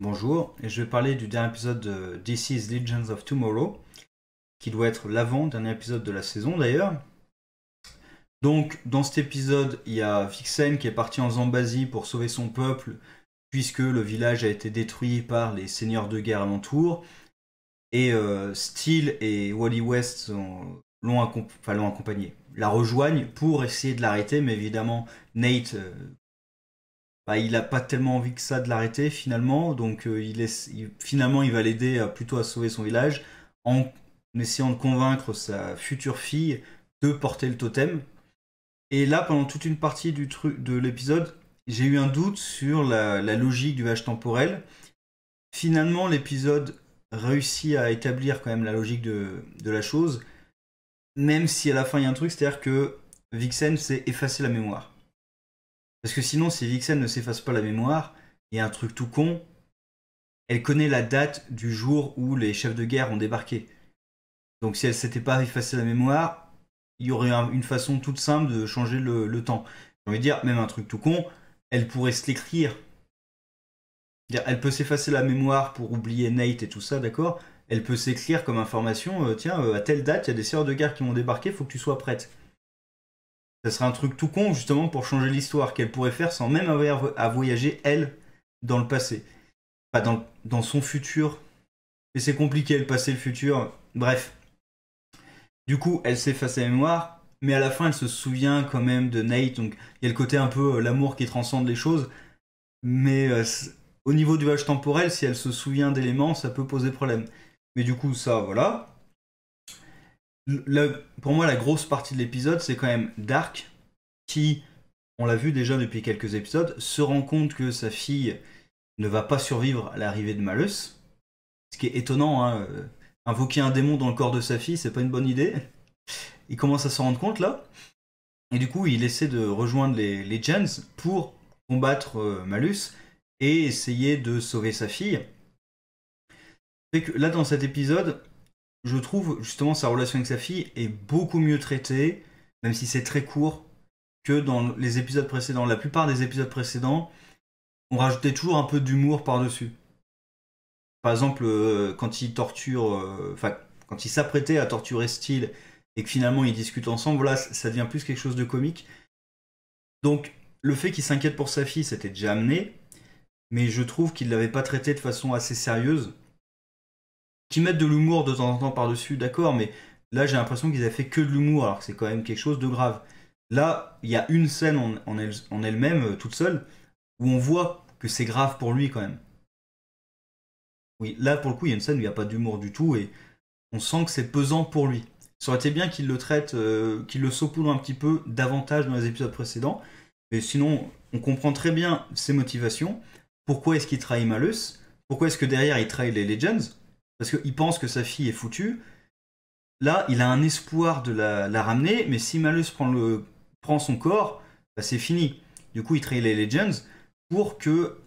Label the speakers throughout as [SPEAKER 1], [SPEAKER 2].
[SPEAKER 1] Bonjour, et je vais parler du dernier épisode de This is Legends of Tomorrow, qui doit être l'avant-dernier épisode de la saison d'ailleurs. Donc, dans cet épisode, il y a Vixen qui est parti en Zambazie pour sauver son peuple, puisque le village a été détruit par les seigneurs de guerre alentour. Et Steel et Wally West l'ont accompagné, la rejoignent pour essayer de l'arrêter, mais évidemment, Nate il a pas tellement envie que ça de l'arrêter finalement, donc finalement il va l'aider plutôt à sauver son village en essayant de convaincre sa future fille de porter le totem. Et là, pendant toute une partie de l'épisode, j'ai eu un doute sur la logique du voyage temporel. Finalement, l'épisode réussit à établir quand même la logique de la chose, même si à la fin il y a un truc, c'est-à-dire que Vixen s'est effacé la mémoire. Parce que sinon, si Vixen ne s'efface pas la mémoire, il y a un truc tout con, elle connaît la date du jour où les chefs de guerre ont débarqué. Donc si elle s'était pas effacé la mémoire, il y aurait une façon toute simple de changer le temps. J'ai envie de dire, même un truc tout con, elle pourrait se l'écrire. Elle peut s'effacer la mémoire pour oublier Nate et tout ça, d'accord. Elle peut s'écrire comme information, tiens, à telle date, il y a des seigneurs de guerre qui vont débarquer, faut que tu sois prête. Ça serait un truc tout con, justement, pour changer l'histoire qu'elle pourrait faire sans même avoir à voyager, elle, dans le passé. Pas dans son futur. Et c'est compliqué, le passé, le futur. Bref. Du coup, elle s'efface la mémoire, mais à la fin, elle se souvient quand même de Nate. Donc, il y a le côté un peu l'amour qui transcende les choses. Mais au niveau du voyage temporel, si elle se souvient d'éléments, ça peut poser problème. Mais du coup, ça, voilà. Pour moi, la grosse partie de l'épisode, c'est quand même Dark, qui, on l'a vu déjà depuis quelques épisodes, se rend compte que sa fille ne va pas survivre à l'arrivée de Malus. Ce qui est étonnant, hein. Invoquer un démon dans le corps de sa fille, c'est pas une bonne idée. Il commence à s'en rendre compte là. Et du coup, il essaie de rejoindre les Gens pour combattre Malus et essayer de sauver sa fille. Et que là, dans cet épisode, je trouve justement sa relation avec sa fille est beaucoup mieux traitée, même si c'est très court, que dans les épisodes précédents. La plupart des épisodes précédents, on rajoutait toujours un peu d'humour par-dessus. Par exemple, quand il torture, quand il s'apprêtait à torturer Steel et que finalement ils discutent ensemble, là, ça devient plus quelque chose de comique. Donc, le fait qu'il s'inquiète pour sa fille, c'était déjà amené, mais je trouve qu'il l'avait pas traité de façon assez sérieuse. Qu'ils mettent de l'humour de temps en temps par-dessus, d'accord, mais là j'ai l'impression qu'ils avaient fait que de l'humour, alors que c'est quand même quelque chose de grave. Là, il y a une scène en elle-même, toute seule, où on voit que c'est grave pour lui quand même. Oui, là pour le coup, il y a une scène où il n'y a pas d'humour du tout et on sent que c'est pesant pour lui. Ça aurait été bien qu'il le traite, qu'il le saupoudre un petit peu davantage dans les épisodes précédents, mais sinon, on comprend très bien ses motivations. Pourquoi est-ce qu'il trahit Malus? Pourquoi est-ce que derrière il trahit les Legends? Parce qu'il pense que sa fille est foutue. Là, il a un espoir de la ramener, mais si Malus prend son corps, bah, c'est fini. Du coup, il trahit les Legends pour que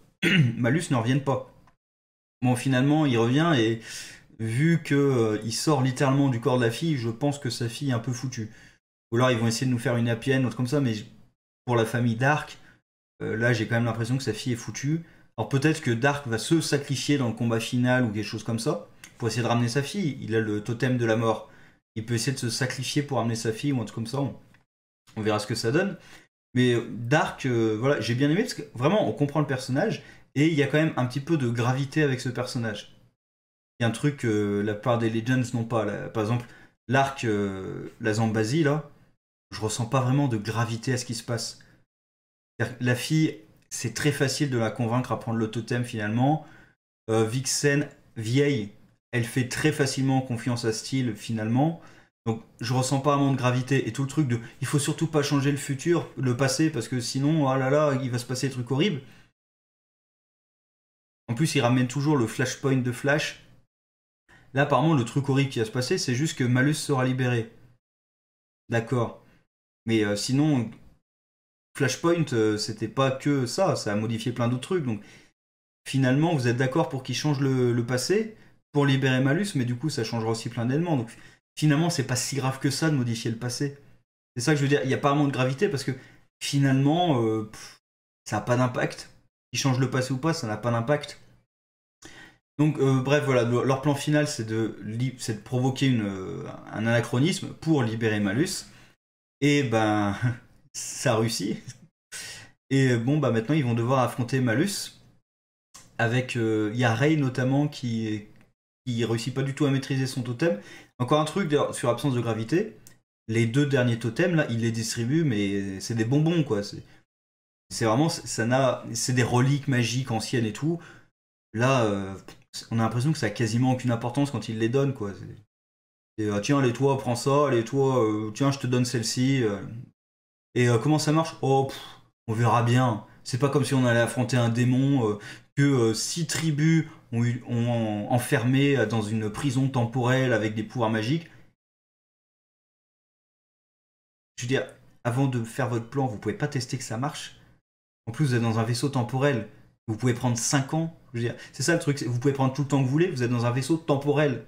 [SPEAKER 1] Malus ne revienne pas. Bon, finalement, il revient et vu que il sort littéralement du corps de la fille, je pense que sa fille est un peu foutue. Ou alors ils vont essayer de nous faire une happy end, autre comme ça, mais pour la famille Dark, là j'ai quand même l'impression que sa fille est foutue. Alors peut-être que Dark va se sacrifier dans le combat final ou quelque chose comme ça, pour essayer de ramener sa fille. Il a le totem de la mort. Il peut essayer de se sacrifier pour ramener sa fille ou un truc comme ça. On verra ce que ça donne. Mais Dark, voilà, j'ai bien aimé parce que vraiment on comprend le personnage et il y a quand même un petit peu de gravité avec ce personnage. Il y a un truc que la plupart des Legends n'ont pas. Là. Par exemple, l'arc, la Zambazie, là, je ressens pas vraiment de gravité à ce qui se passe. La fille, c'est très facile de la convaincre à prendre le totem finalement. Vixen, vieille, elle fait très facilement confiance à Steel finalement. Donc je ressens pas vraiment de gravité. Et tout le truc de il faut surtout pas changer le futur, le passé, parce que sinon, oh là là, il va se passer des trucs horribles. En plus, il ramène toujours le flashpoint de Flash. Là, apparemment, le truc horrible qui va se passer, c'est juste que Malus sera libéré. D'accord. Mais sinon, Flashpoint, c'était pas que ça a modifié plein d'autres trucs. Donc finalement, vous êtes d'accord pour qu'il change le passé pour libérer Malus, mais du coup, ça changera aussi plein d'éléments. Donc finalement, c'est pas si grave que ça de modifier le passé. C'est ça que je veux dire. Il n'y a pas vraiment de gravité parce que finalement, ça n'a pas d'impact. Qu'il change le passé ou pas, ça n'a pas d'impact. Donc bref, voilà, leur plan final c'est de provoquer un anachronisme pour libérer Malus. Et ben, ça réussit. Et bon, bah maintenant ils vont devoir affronter Malus. Avec, il y a Rey notamment qui réussit pas du tout à maîtriser son totem. Encore un truc d'ailleurs, sur absence de gravité. Les deux derniers totems là, il les distribue, mais c'est des bonbons quoi. C'est vraiment, c'est des reliques magiques anciennes et tout. Là, on a l'impression que ça a quasiment aucune importance quand il les donne quoi. Tiens, allez toi, prends ça, allez toi, tiens, je te donne celle-ci. Et comment ça marche? Oh, on verra bien. C'est pas comme si on allait affronter un démon que 6 tribus ont enfermé dans une prison temporelle avec des pouvoirs magiques. Je veux dire, avant de faire votre plan, vous pouvez pas tester que ça marche. En plus, vous êtes dans un vaisseau temporel. Vous pouvez prendre 5 ans. Je veux dire, c'est ça le truc. Vous pouvez prendre tout le temps que vous voulez. Vous êtes dans un vaisseau temporel.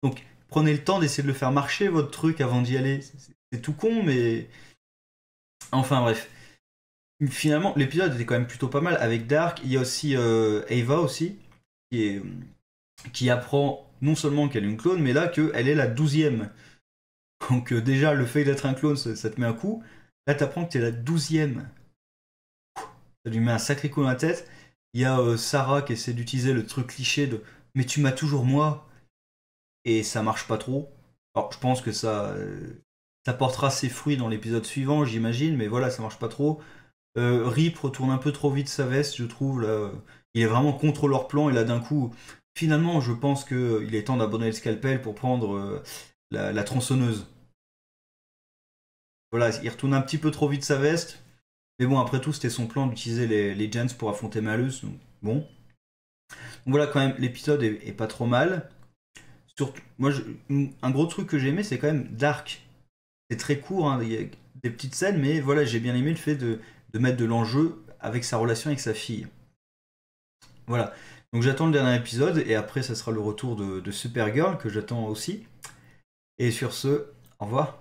[SPEAKER 1] Donc, prenez le temps d'essayer de le faire marcher, votre truc, avant d'y aller. C'est tout con, mais... Enfin, bref. Finalement, l'épisode était quand même plutôt pas mal. Avec Dark, il y a aussi Ava aussi, qui, est, qui apprend non seulement qu'elle est une clone, mais là qu'elle est la 12e. Donc déjà, le fait d'être un clone, ça te met un coup. Là, t'apprends que t'es la 12e. Ça lui met un sacré coup dans la tête. Il y a Sarah qui essaie d'utiliser le truc cliché de «Mais tu m'as toujours moi». Et ça marche pas trop. Alors, je pense que ça portera ses fruits dans l'épisode suivant, j'imagine, mais voilà, ça marche pas trop. Rip retourne un peu trop vite sa veste, je trouve. Là. Il est vraiment contre leur plan, et là, d'un coup, finalement, je pense qu'il est temps d'abandonner le scalpel pour prendre la tronçonneuse. Voilà, il retourne un petit peu trop vite sa veste. Mais bon, après tout, c'était son plan d'utiliser les Gens pour affronter Malus. Donc, bon. Donc voilà, quand même, l'épisode est pas trop mal. Surtout, moi, un gros truc que j'ai aimé, c'est quand même Dark. C'est très court, hein, il y a des petites scènes, mais voilà, j'ai bien aimé le fait de mettre de l'enjeu avec sa relation avec sa fille. Voilà. Donc j'attends le dernier épisode, et après, ça sera le retour de Supergirl, que j'attends aussi. Et sur ce, au revoir.